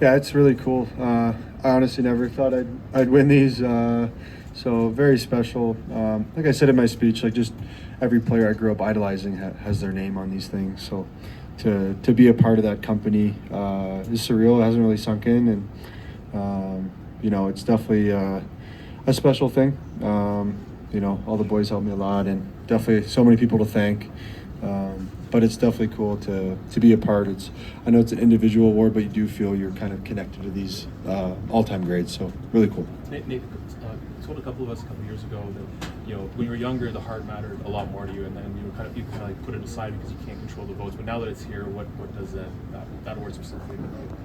Yeah, it's really cool. I honestly never thought I'd win these. So very special. Like I said in my speech, like just every player I grew up idolizing has their name on these things. So to be a part of that company is surreal. It hasn't really sunk in, and it's definitely a special thing. All the boys helped me a lot, and definitely so many people to thank. But it's definitely cool to be a part. I know it's an individual award, but you do feel you're kind of connected to these all-time greats. So really cool. Nate told a couple of us a couple of years ago that when you were younger, the heart mattered a lot more to you, and then you kind of like put it aside because you can't control the votes. But now that it's here, what does that award specifically mean?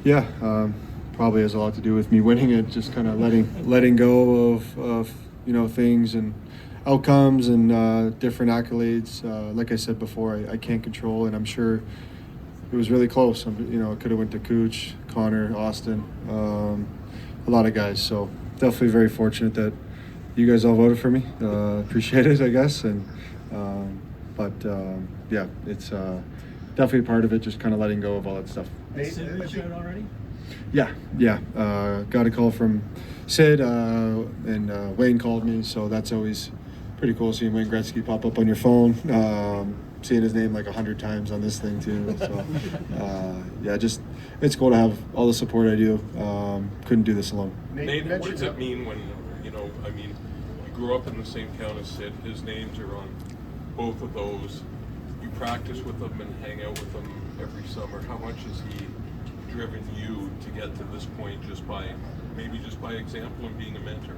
Yeah, probably has a lot to do with me winning it. Just kind of letting go of things and outcomes and different accolades. Like I said before, I can't control, and I'm sure it was really close. It could have went to Cooch, Connor, Austin, a lot of guys. So definitely very fortunate that you guys all voted for me. Appreciate it, I guess. And yeah, it's definitely part of it. Just kind of letting go of all that stuff. Sid reached out already? Yeah. Got a call from Sid, and Wayne called me, so that's always pretty cool seeing Wayne Gretzky pop up on your phone. Seeing his name like 100 times on this thing too. So yeah, just it's cool to have all the support I do. Couldn't do this alone. Nate, what does it mean when you grew up in the same town as Sid? His names are on both of those. You practice with them and hang out with them every summer. How much has he driven you to get to this point just by example and being a mentor?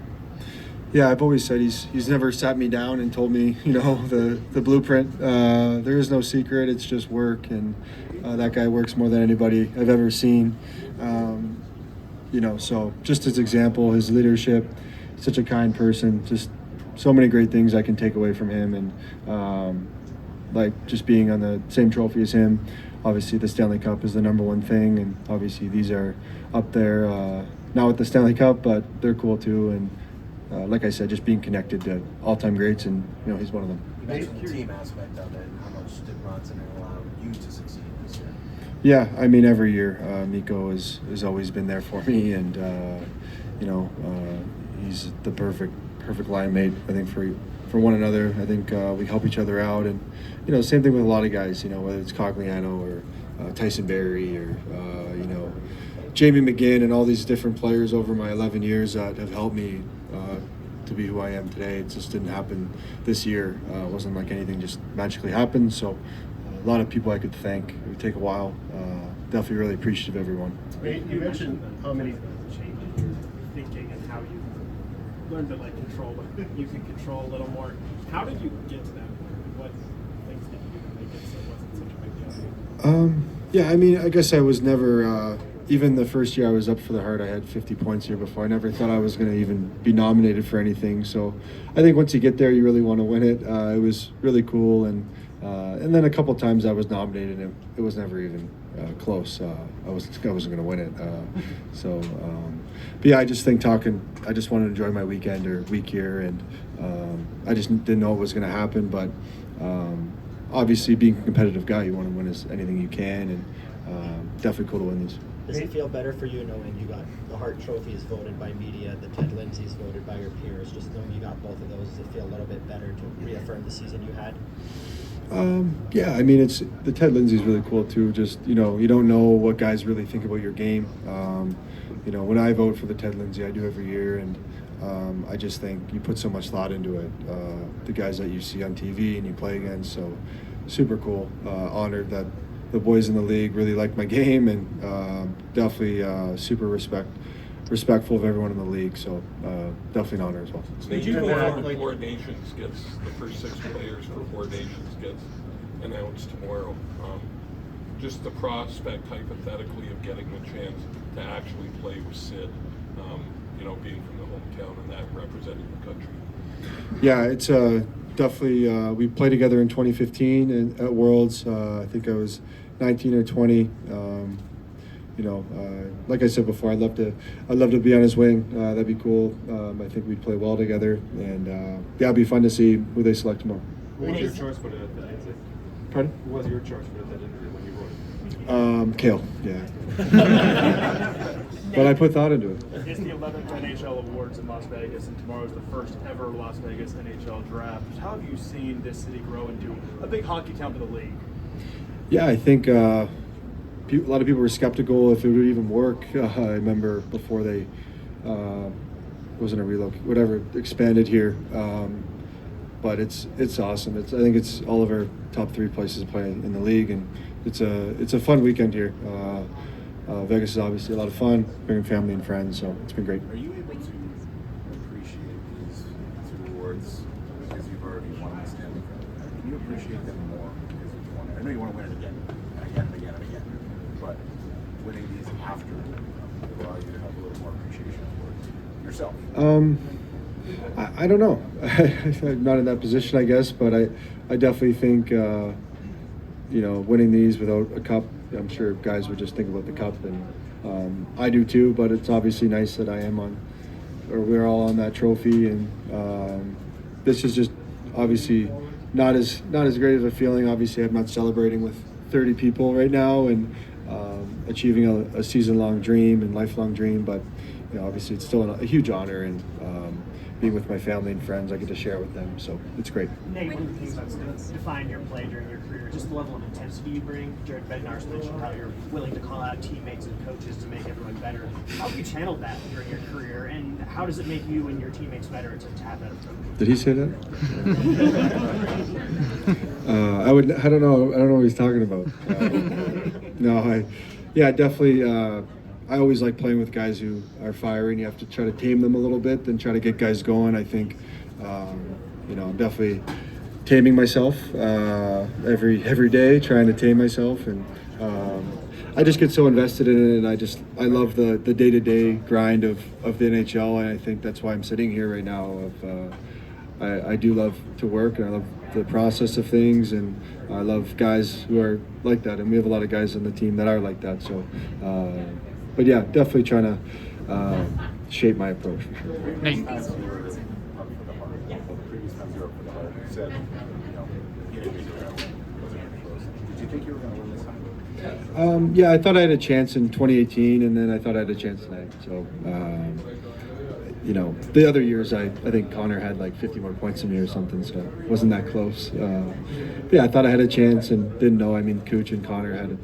Yeah, I've always said he's never sat me down and told me, the blueprint. There is no secret. It's just work, and that guy works more than anybody I've ever seen. So just his example, his leadership, such a kind person, just so many great things I can take away from him, and like just being on the same trophy as him. Obviously, the Stanley Cup is the number one thing, and obviously these are up there, not with the Stanley Cup, but they're cool too. And like I said, just being connected to all-time greats, and he's one of them. You mentioned the team aspect of it, and how much did Bronson allow you to succeed this year? Yeah, I mean every year, Mikko has always been there for me, and he's the perfect line mate. I think for one another. I think we help each other out, and same thing with a lot of guys. Whether it's Cogliano or Tyson Barrie or Jamie McGinn and all these different players over my 11 years that have helped me to be who I am today. It just didn't happen this year. It wasn't like anything just magically happened. So a lot of people I could thank. It would take a while. Definitely really appreciative of everyone. You mentioned how many changes your thinking and how you learned to control what you can control a little more. How did you get to that point? What things did you do to make it so it wasn't such a big deal? Yeah, I mean, I guess I was never. Even the first year I was up for the Hart, I had 50 points here before. I never thought I was going to even be nominated for anything. So I think once you get there, you really want to win it. It was really cool, and then a couple times I was nominated, and it was never even close. I wasn't going to win it. But yeah, I just think I just wanted to enjoy my weekend or week here, and I just didn't know what was going to happen. But obviously, being a competitive guy, you want to win anything you can, and definitely cool to win these. Does it feel better for you knowing you got the Hart Trophy is voted by media, the Ted Lindsay's voted by your peers, just knowing you got both of those, does it feel a little bit better to reaffirm the season you had? Yeah, I mean, the Ted Lindsay's really cool too. Just, you don't know what guys really think about your game. When I vote for the Ted Lindsay, I do every year, and I just think you put so much thought into it. The guys that you see on TV and you play against, so super cool. Honored that the boys in the league really like my game, and definitely super respectful of everyone in the league. So definitely an honor as well. Four Nations gets the first 6 players for Four Nations gets announced tomorrow. Just the prospect, hypothetically, of getting the chance to actually play with Sid, being from the hometown and that representing the country. Yeah, it's definitely. We played together in 2015 at Worlds. I think I was 19 or 20. Like I said before, I'd love to be on his wing. That'd be cool. I think we'd play well together, and yeah, it'd be fun to see who they select tomorrow. What was your choice for the interview? Pardon? What was your choice for the interview when you voted? Kale, yeah. But I put thought into it. It's the 11th NHL Awards in Las Vegas, and tomorrow's the first ever Las Vegas NHL draft. How have you seen this city grow into a big hockey town for the league? Yeah, I think a lot of people were skeptical if it would even work. I remember before they wasn't a relocate, whatever, expanded here. But it's awesome. I think it's all of our top 3 places to play in the league, and it's a fun weekend here. Vegas is obviously a lot of fun, bringing family and friends, so it's been great. Are you able to appreciate these awards because you've already won the Stanley Cup? Can you appreciate them more because you've won it? I know you want to win it again and again and again and again, but winning these after will allow you to have a little more appreciation for yourself. I don't know. I'm not in that position, I guess, but I definitely think winning these without a cup, I'm sure guys would just think about the cup, and I do too. But it's obviously nice that we're all on that trophy, and this is just obviously not as great of a feeling. Obviously, I'm not celebrating with 30 people right now, and achieving a season-long dream and lifelong dream. But obviously, it's still a huge honor, and being with my family and friends, I get to share with them, so it's great. Nate, one of the things that's going to define your play during your career, just the level of intensity you bring. Jared Bednar's mentioned how you're willing to call out teammates and coaches to make everyone better. How have you channeled that during your career, and how does it make you and your teammates better to have that approach? Did he say that? I don't know what he's talking about. Definitely. I always like playing with guys who are fiery, and you have to try to tame them a little bit, then try to get guys going. I think, I'm definitely taming myself every day, trying to tame myself, and I just get so invested in it, and I love the day-to-day grind of the NHL, and I think that's why I'm sitting here right now. I do love to work, and I love the process of things, and I love guys who are like that, and we have a lot of guys on the team that are like that. So. But yeah, definitely trying to shape my approach for sure. Nate. Previous times you were up for the Hart, you said, you didn't think it wasn't close. Did you think you were going to win this time? Yeah, I thought I had a chance in 2018, and then I thought I had a chance tonight. So, the other years, I think Connor had like 50 more points than me or something, so it wasn't that close. I thought I had a chance and didn't know. I mean, Cooch and Connor had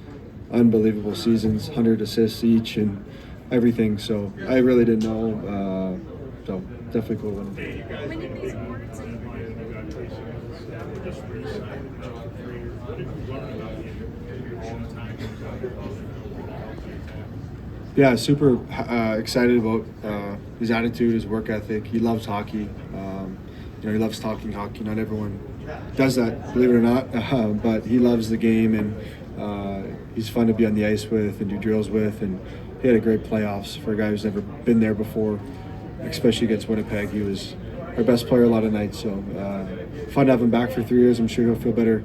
unbelievable seasons, 100 assists each and everything, so I really didn't know, so definitely cool winning. When did these awards Yeah, super excited about his attitude, his work ethic. He loves hockey. He loves talking hockey. Not everyone does that, believe it or not, but he loves the game, and he's fun to be on the ice with and do drills with, and he had a great playoffs for a guy who's never been there before, especially against Winnipeg. He was our best player a lot of nights, so fun to have him back for 3 years. I'm sure he'll feel better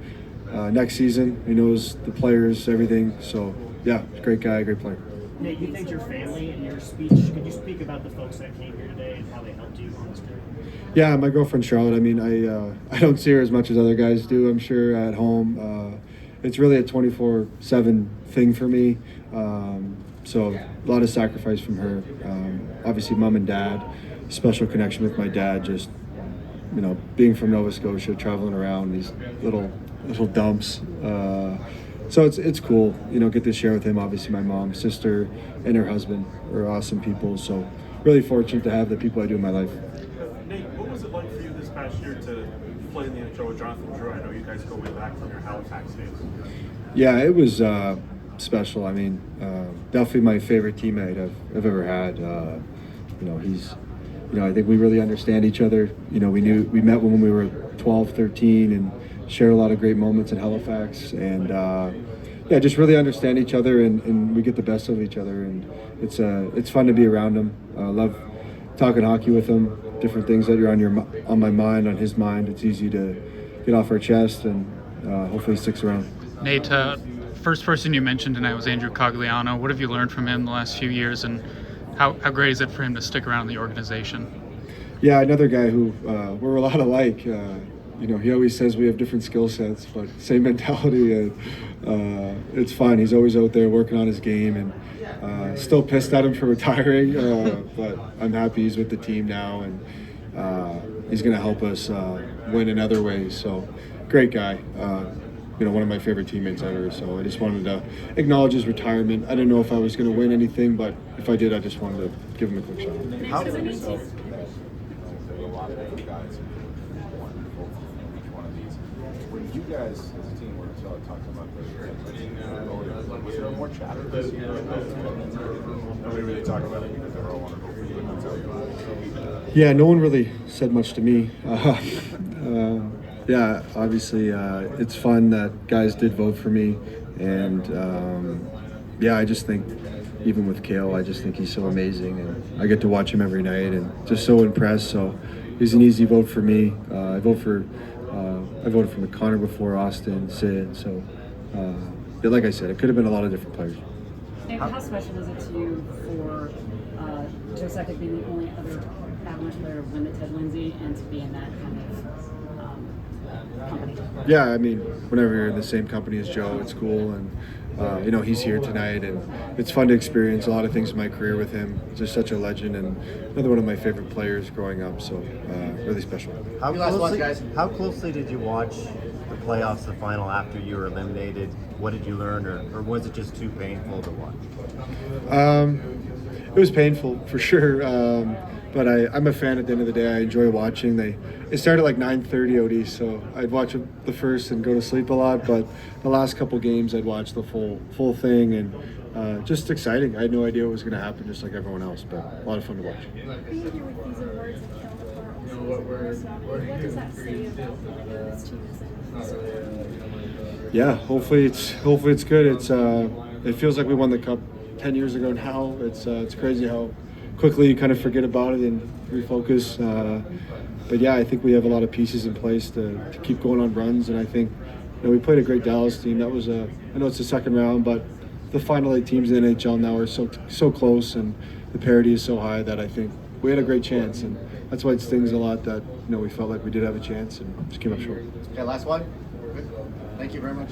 next season. He knows the players, everything, so yeah, great guy, great player. Nate, you thanked your family in your speech. Could you speak about the folks that came here today and how they helped you on this journey? Yeah, my girlfriend Charlotte. I mean, I don't see her as much as other guys do, I'm sure, at home. It's really a 24/7 thing for me. So a lot of sacrifice from her. Obviously, mom and dad, special connection with my dad. Just being from Nova Scotia, traveling around these little dumps. So it's cool. Get to share with him. Obviously, my mom, sister, and her husband are awesome people. So really fortunate to have the people I do in my life. Nate, what was it like for you this past year to play in the NHL with Jonathan Drew? I know you guys go way back from your Halifax days. Yeah, it was special. I mean, definitely my favorite teammate I've ever had. He's, I think we really understand each other. We met when we were 12, 13, and shared a lot of great moments in Halifax, and just really understand each other, and we get the best of each other, and it's fun to be around him. I love talking hockey with him. Different things that are on my mind, on his mind. It's easy to get off our chest, and hopefully he sticks around. Nate, first person you mentioned tonight was Andrew Cogliano. What have you learned from him the last few years, and how great is it for him to stick around the organization? Yeah, another guy who we're a lot alike. he always says we have different skill sets, but same mentality. And it's fun. He's always out there working on his game, and still pissed at him for retiring. But I'm happy he's with the team now, and he's going to help us win in other ways. So, great guy. One of my favorite teammates ever. So I just wanted to acknowledge his retirement. I didn't know if I was going to win anything, but if I did, I just wanted to give him a quick shout out. How do yourself that there are a lot of different guys who won each one of these? When you guys as a team were talking about the was there more chatter this year? Nobody really talked about it because they were all on a go. Yeah, no one really said much to me. Yeah, obviously it's fun that guys did vote for me, and yeah, I just think even with Kale, I just think he's so amazing, and I get to watch him every night, and just so impressed. So he's an easy vote for me. I voted for McConnor before Austin, Sid. So yeah, like I said, it could have been a lot of different players. And how special is it to you for Joe Sakic being the only other Avalanche player to win the Ted Lindsay and to be in that kind of company? Yeah, I mean, whenever you're in the same company as Joe, it's cool, and he's here tonight, and it's fun to experience a lot of things in my career with him. He's just such a legend and another one of my favorite players growing up, so really special. How closely did you watch the playoffs, the final, after you were eliminated? What did you learn, or was it just too painful to watch? It was painful for sure, but I'm a fan at the end of the day. I enjoy watching. It started like 9:30 OD, so I'd watch the first and go to sleep a lot, but the last couple games I'd watch the full thing, and just exciting. I had no idea what was going to happen, just like everyone else, but a lot of fun to watch. Being here with these awards and what does that say about this team as a Yeah, hopefully it's good. It feels like we won the cup 10 years ago now. It's crazy how quickly you kind of forget about it and refocus. But yeah, I think we have a lot of pieces in place to keep going on runs, and I think we played a great Dallas team. That was I know it's the second round, but the final 8 teams in the NHL now are so close, and the parity is so high that I think we had a great chance, and that's why it stings a lot that we felt like we did have a chance and just came up short. Okay, last one. Good. Thank you very much.